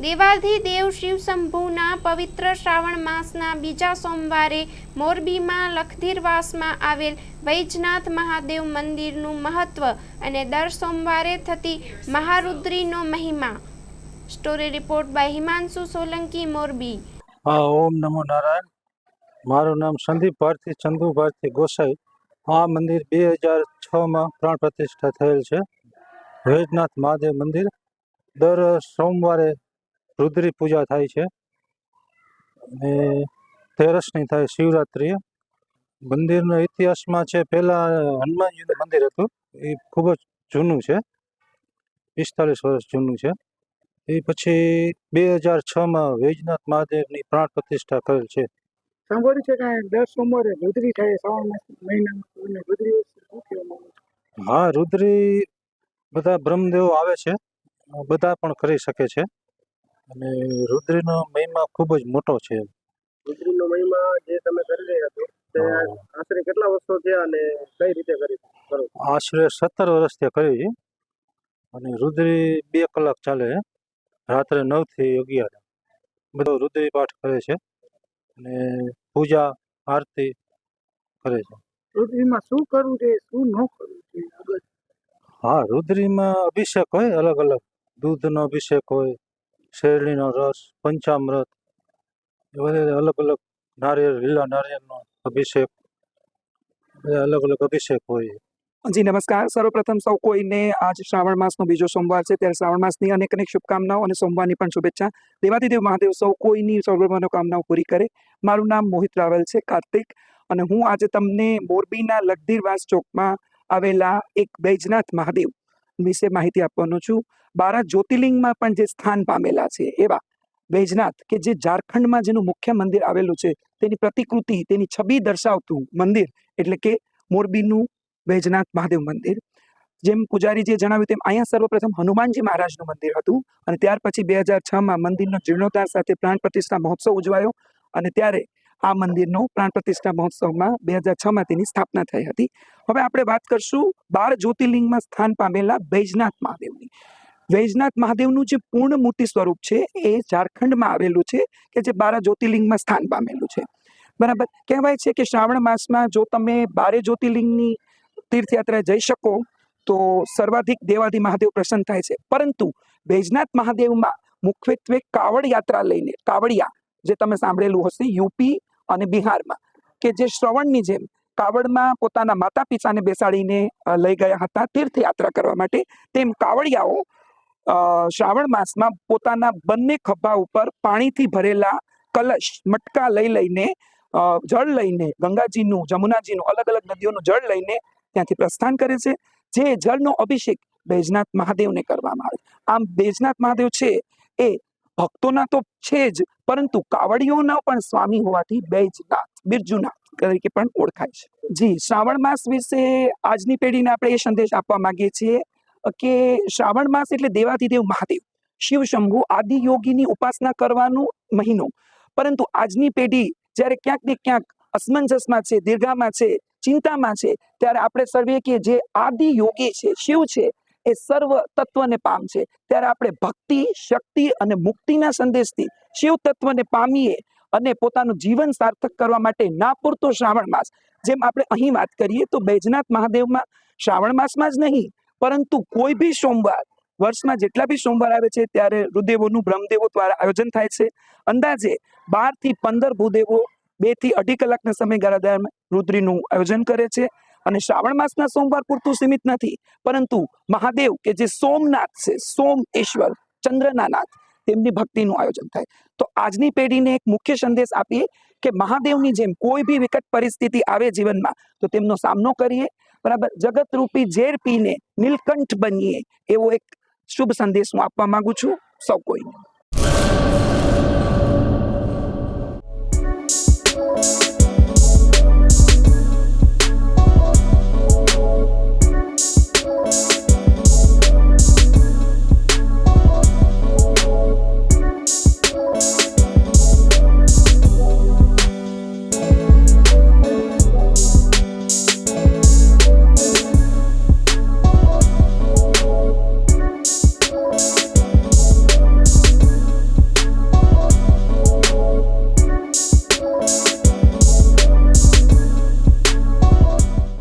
દેવાધિદેવ શિવશંભુના પવિત્ર શ્રાવણ માસના બીજા સોમવારે મોરબીમાં લખધીરવાસમાં આવેલ વૈજનાથ મહાદેવ મંદિરનું મહત્વ અને દર સોમવારે થતી મહારુદ્રીનો મહિમા. Story report by Himanshu Solanki, Morbi. ઓમ નમો નારાયણ. મારું નામ સંદીપ ભારતી ચંદુ ભારતી ગોસાઈ. આ મંદિર 2006માં પ્રાણ પ્રતિષ્ઠા થયેલ છે. વૈજનાથ મહાદેવ મંદિર. દર સોમવારે રુદ્રી પૂજા થાય છે અને 13ની થાય શિવરાત્રિએ. મંદિરના ઇતિહાસમાં છે, પહેલાં હનુમાનજીનું મંદિર હતું. એ ખૂબ જ જૂનું છે, 45 વર્ષ જૂનું છે. એ પછી 2006માં વૈજનાથ મહાદેવની પ્રાણ પ્રતિષ્ઠા કરેલ છે. સાંભળ્યું છે કે દર સોમવારે રુદ્રી થાય શ્રાવણ મહિનામાં. રુદ્રી શું કહેવામાં આવે છે? હા, રુદ્રી બધા બ્રહ્મદેવો આવે છે, બધા પણ કરી શકે છે. અને રુદ્રીનો મહિમા ખૂબ જ મોટો છે. રુદ્રીનો મહિમા જે તમે કરી રહ્યા છો તે આશરે કેટલા વર્ષો થયા અને કઈ રીતે કરો? આશરે 17 વર્ષથી કરી છે. અને રુદ્રી 2 કલાક ચાલે છે, રાત્રે 9 થી 11. બધો રુદ્રી પાઠ કરે છે અને પૂજા આરતી કરે છે. રુદ્રીમાં શું કરવું છે, શું ન કરવું છે? હા, રુદ્રીમાં અભિષેક હોય, અલગ અલગ દૂધનો અભિષેક હોય, શેરડીનો રસ, પંચામૃત, એ બધા અલગ અલગ નારિયેળ, લીલા નારિયેળનો અભિષેક, બધા અલગ અલગ અભિષેક હોય. જી નમસ્કાર. સર્વપ્રથમ સૌ કોઈને આજ શ્રાવણ માસનો બીજો સોમવાર છે, ત્યારે શ્રાવણ માસની અનેક શુભકામનાઓ અને સોમવારની પણ શુભેચ્છા. દેવાધિદેવ મહાદેવ સૌ કોઈની સર્વ મનોકામનાઓ પૂરી કરે. મારું નામ મોહિત રાવલ છે, કાર્તિક, અને હું આજે તમને મોરબીના લખધીરવાસ ચોકમાં આવેલા એક વૈજનાથ મહાદેવ વિશે માહિતી આપવાનો છું. 12 જ્યોતિર્લિંગમાં પણ જે સ્થાન પામેલા છે એવા વૈજનાથ, કે જે ઝારખંડમાં જેનું મુખ્ય મંદિર આવેલું છે, તેની પ્રતિકૃતિ, તેની છબી દર્શાવતું મંદિર એટલે કે મોરબીનું વૈજનાથ મહાદેવ મંદિર. જેમ પૂજારીજીએ જણાવ્યું તેમ અહીંયા સર્વપ્રથમ હનુમાનજી મહારાજનું મંદિર હતું અને ત્યાર પછી 2006માં મંદિરનો જીર્ણોદ્ધાર સાથે પ્રાણ પ્રતિષ્ઠા મહોત્સવ ઉજવાયો અને ત્યારે આ મંદિરનો પ્રાણ પ્રતિષ્ઠા મહોત્સવમાં 2006માં તેની સ્થાપના થઈ હતી. હવે આપણે વાત કરશું 12 જ્યોતિર્લિંગમાં સ્થાન પામેલા વૈજનાથ મહાદેવની. વૈજનાથ મહાદેવનું જે પૂર્ણ મૂર્તિ સ્વરૂપ છે એ ઝારખંડમાં આવેલું છે, કે જે 12 જ્યોતિર્લિંગમાં સ્થાન પામેલું છે. બરાબર. કહેવાય છે કે શ્રાવણ માસમાં જો તમે 12 જ્યોતિર્લિંગની તીર્થયાત્રા જઈ શકો તો સર્વાધિક દેવાધિ મહાદેવ પ્રસન્ન થાય છે. પરંતુ વૈજનાથ મહાદેવમાં મુખ્યત્વે કાવડ યાત્રા લઈને, કાવડિયા જે તમે સાંભળેલું હશે યુપી અને બિહારમાં, કે જે શ્રવણની જેમ કાવડમાં પોતાના માતા પિતાને બેસાડીને લઈ ગયા હતા તીર્થયાત્રા કરવા માટે, તેમ કાવડિયાઓ શ્રાવણ માસમાં પોતાના બંને ખભા ઉપર પાણીથી ભરેલા કલશ, મટકા લઈ લઈને, જળ લઈને, ગંગાજીનું, જમુનાજીનું, અલગ અલગ નદીઓનું જળ લઈને ત્યાંથી પ્રસ્થાન કરે છે. જે જળનો અભિષેક વૈજનાથ મહાદેવને કરવામાં આવે. આમ વૈજનાથ મહાદેવ છે એ ભક્તોના તો છે જ, પરંતુ કાવડીઓના પણ સ્વામી હોવાથી વૈજનાથ, બિરજુનાથ તરીકે પણ ઓળખાય છે. જી, શ્રાવણ માસ વિશે આજની પેઢીને આપણે એ સંદેશ આપવા માંગીએ છીએ કે શ્રાવણ માસ એટલે દેવાધિદેવ મહાદેવ શિવ શંભુ આદિ યોગીની ઉપાસના કરવાનો મહિનો. પરંતુ આજની પેઢી જ્યારે ક્યાંક ને ક્યાંક અસમંજસમાં છે, દીર્ઘામાં છે, ચિંતામાં છે, ત્યારે આપણે સર્વે કે જે આદિ યોગી છે, શિવ છે, એ સર્વ તત્વને પામશે. ત્યારે આપણે ભક્તિ, શક્તિ અને મુક્તિના સંદેશથી શિવ તત્વને પામીએ અને પોતાનું જીવન સાર્થક કરવા માટે ના પૂરતો શ્રાવણ માસ, જેમ આપણે અહીં વાત કરીએ તો વૈજનાથ મહાદેવમાં શ્રાવણ માસમાં જ નહીં, પરંતુ કોઈ બી સોમવાર, વર્ષમાં જેટલા બી સોમવાર આવે છે ત્યારે રુદેવોનું બ્રહ્મદેવો દ્વારા આયોજન થાય છે. અંદાજે 12 થી 15 ભૂદેવો 2 થી 2.5 કલાકના સમયગાળા દરમિયાન રુદ્રીનું આયોજન કરે છે. અને શ્રાવણ માસના સોમવાર પૂરતું સીમિત નથી, પરંતુ મહાદેવ કે જે સોમનાથ છે, સોમેશ્વર, ચંદ્રના નાથ, તેમની ભક્તિનું આયોજન થાય. તો આજની પેઢીને એક મુખ્ય સંદેશ આપીએ કે મહાદેવની જેમ કોઈ બી વિકટ પરિસ્થિતિ આવે જીવનમાં તો તેમનો સામનો કરીએ. બરાબર. જગતરૂપી ઝેર પીને નીલકંઠ બનીએ, એવો એક શુભ સંદેશ હું આપવા માંગુ છું સૌ કોઈને.